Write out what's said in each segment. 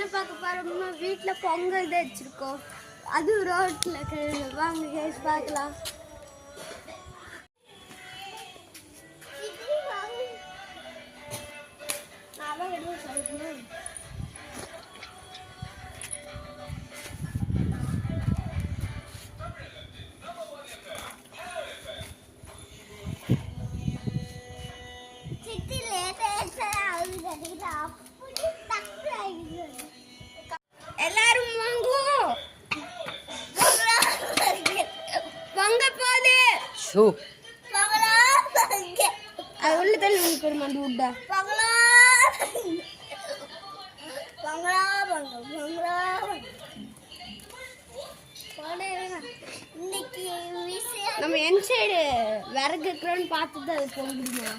என்ன பார்க்க போறோம்னா வீட்ல பொங்கல் தான் வச்சிருக்கோம். அது ரோட்ல வாங்க கேஸ் பார்க்கலாம். எல்லாரும் வாங்குவோம். பொங்க போது அது உள்ள தள்ளி உங்களுக்கு மண்டு விட்டா நம்ம என் சைடு விறகு இருக்கிறோன்னு பார்த்துட்டு அது பொங்கிடுமா.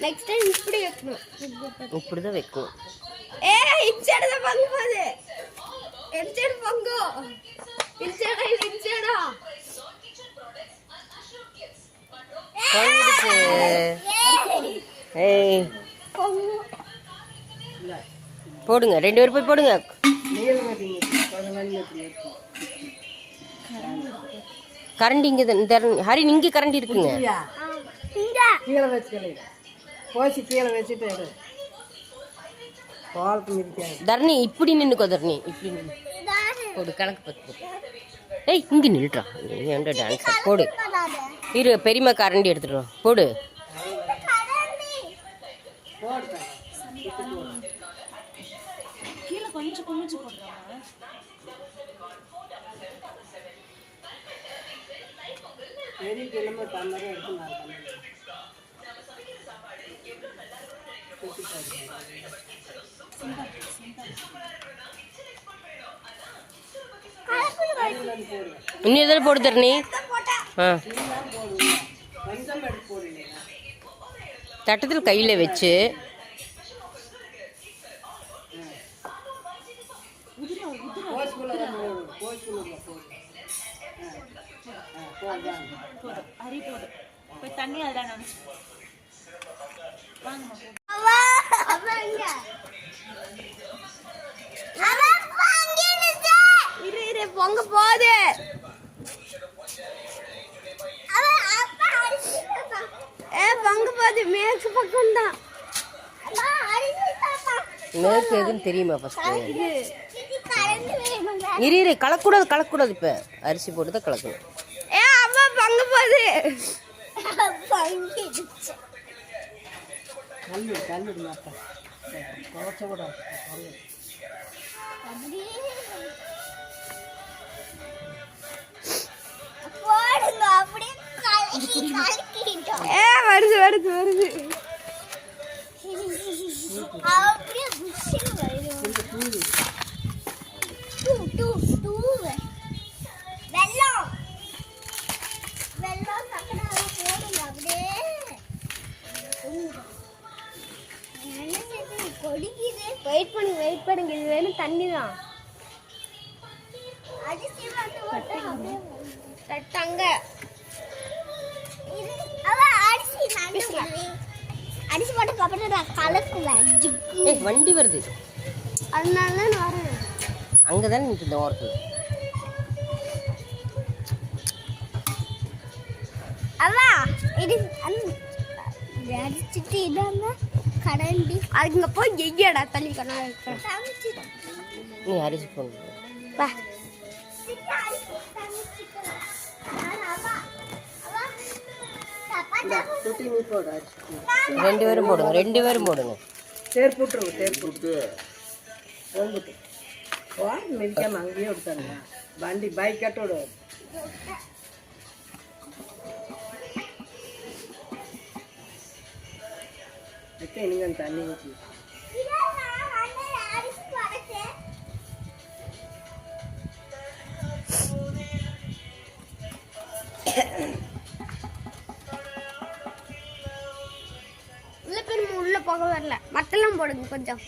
நெக்ஸ்ட் டைம் இப்படி வைக்கணும். இப்படிதான் வைக்கணும். இன்சைடு தான் பொங்க போகுது. இன்சைடு பொங்கோ இன்சைடா இன்சைடா போடுங்க, 2 பேர் போய் போடுங்க. கரண்டி இங்க ஹரி இங்க கரண்டி இருக்குங்க. தர்ணி இப்படி நின்னுக்கோ. தர்ணி இப்படி நின்று போடு. கணக்கு பத்து. ஏய் இங்க நின்றுட்டா. ஏன்டா டான்ஸ் போடு. இரு பெரியம்மா கரண்டி எடுத்துட்டு போடு. கொஞ்சம் கொஞ்சம் போடுறாங்க. இன்னும் எதில் போடு தரணி. தட்டத்தில் கையில் வச்சு தண்ணி பொங்க போகுது. பொங்க போகுது. மேற்கு பக்கம் தான். மேற்கு எதுன்னு தெரியுமா? இரு கலக்கூடாது. இப்ப அரிசி போட்டு தான் கலக்கணும். அம்மா பொங்க போகுது. வருது. வெயிட் பண்ணுங்க. இது வேணும் தண்ணி தான். தட்டாங்க அரிசி போட்டு அப்புறம் நான் கலக்குவேன். வண்டி வருது. அதனால நான் வரேன். அங்கதானே இந்த ஓரத்தில். அவா இது அடிச்சுட்டு இதாங்க கடண்டி அதுங்க போய் எங்கடா தள்ளி கண்ணா நீ அரிசி போடு. வா ரெண்டு பேரும் போடுங்க. தேர் போட்டு மிதிக்காம அங்கேயே விட்டாங்க. வண்டி பைக் கட்டோட நீங்க தண்ணி ஊற்றி உள்ள போக வரல. மட்டெல்லாம் போடுங்க கொஞ்சம்.